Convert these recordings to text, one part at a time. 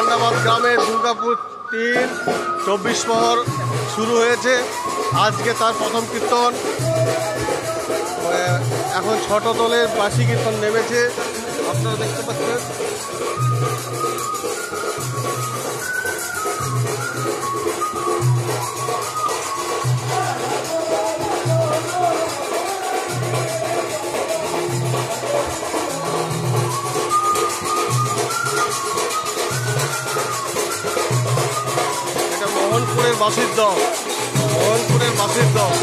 ভান্ডাবাদ গ্রামে দুর্গাপুর 3 24 প্রহর শুরু হয়েছে। আজকে তার প্রথম কীর্তন। এখন ছোট দলের বাসি কীর্তন নেমেছে, আপনারা দেখতে পাচ্ছেন। এটা মোহনপুরের বাসির দল, মোহনপুরের বাসির দল।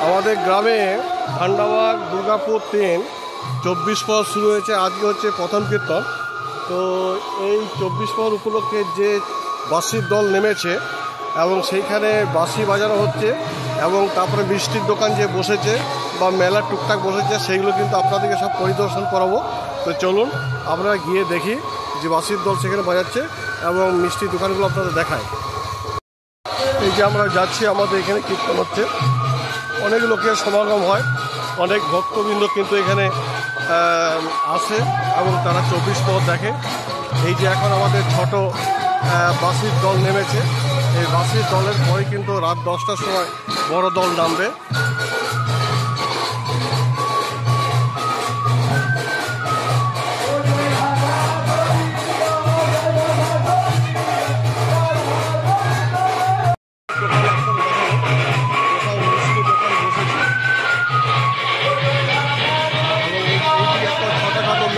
আমাদের গ্রামে ভান্ডাবাদ দুর্গাপুর 3 24 প্রহর শুরু হয়েছে। আজকে হচ্ছে প্রথম কীর্তন। তো এই 24 প্রহর উপলক্ষে যে বাঁশির দল নেমেছে এবং সেইখানে বাঁশি বাজানো হচ্ছে এবং তারপরে মিষ্টির দোকান যে বসেছে বা মেলা টুকটাক বসেছে সেইগুলো কিন্তু আপনাদেরকে সব পরিদর্শন করাবো। তো চলুন আপনারা গিয়ে দেখি যে বাঁশির দল সেখানে বাজাচ্ছে এবং মিষ্টির দোকানগুলো আপনাদের দেখায়। এই যে আমরা যাচ্ছি, আমাদের এখানে কীর্তন হচ্ছে, অনেক লোকের সমাগম হয়, অনেক ভক্তবৃন্দ কিন্তু এখানে আসে এবং তারা 24 প্রহর দেখে। এই যে এখন আমাদের ছোট বাঁশির দল নেমেছে, এই বাঁশির দলের পরে কিন্তু রাত 10টার সময় বড় দল নামবে।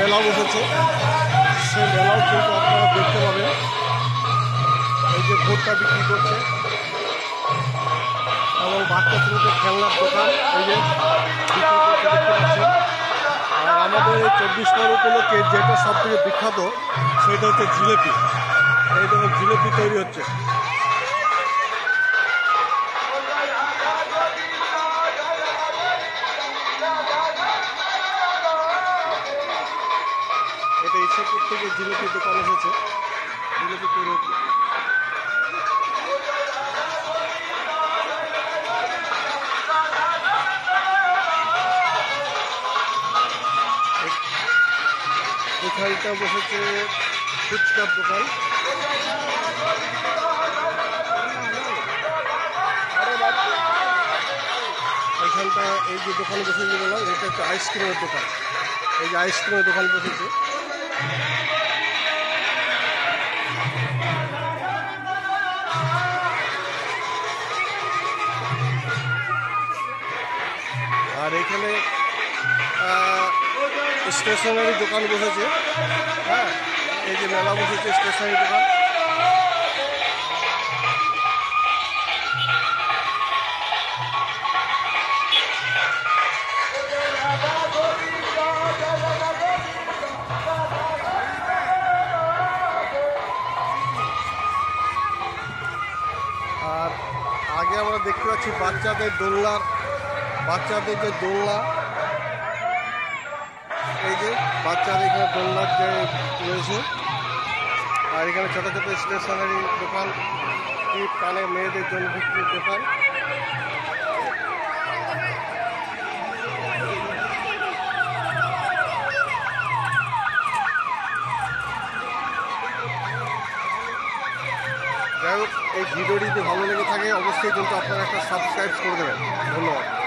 মেলা বসেছে, সেই মেলাও কিন্তু আপনারা দেখতে পাবেন। এই যে ভোটটা বিক্রি করছে এবং বাচ্চা ছেলেদের খেলনার দোকান এই যে বিক্রি করতে দেখতে পাচ্ছেন। আর আমাদের এই 24 প্রহর উপলক্ষে যেটা সব থেকে বিখ্যাত সেটা হচ্ছে জিলেপি। এই দেখুন জিলেপি তৈরি হচ্ছে। এটা ঈশ্বরপুর থেকে জিলেপির দোকান এসেছে, জিলেপি তৈরি হচ্ছে। এখানটা বসেছে ফুচকার দোকান। এখানটা এই যে দোকানে বসেছে বললাম, এটা হচ্ছে আইসক্রিমের দোকান। এই যে আইসক্রিমের দোকান বসেছে। আর এখানে স্টেশনারি দোকান বসেছে। হ্যাঁ, এই যে মেলা বসেছে স্টেশনারি দোকান। আর আগে আমরা দেখতে পাচ্ছি বাচ্চাদের দোলনার, বাচ্চাদের যে দোলনা, এই যে বাচ্চাদের এখানে দোলনার যে রয়েছে। আর এখানে ছোটো ছোটো স্টেশনারি দোকান, টিপ কানে মেয়েদের জন্য বিক্রির দোকান। যাই হোক, এই ভিডিওটি যদি ভালো লেগে থাকে অবশ্যই কিন্তু আপনারা একটা সাবস্ক্রাইব করে দেবেন। ধন্যবাদ।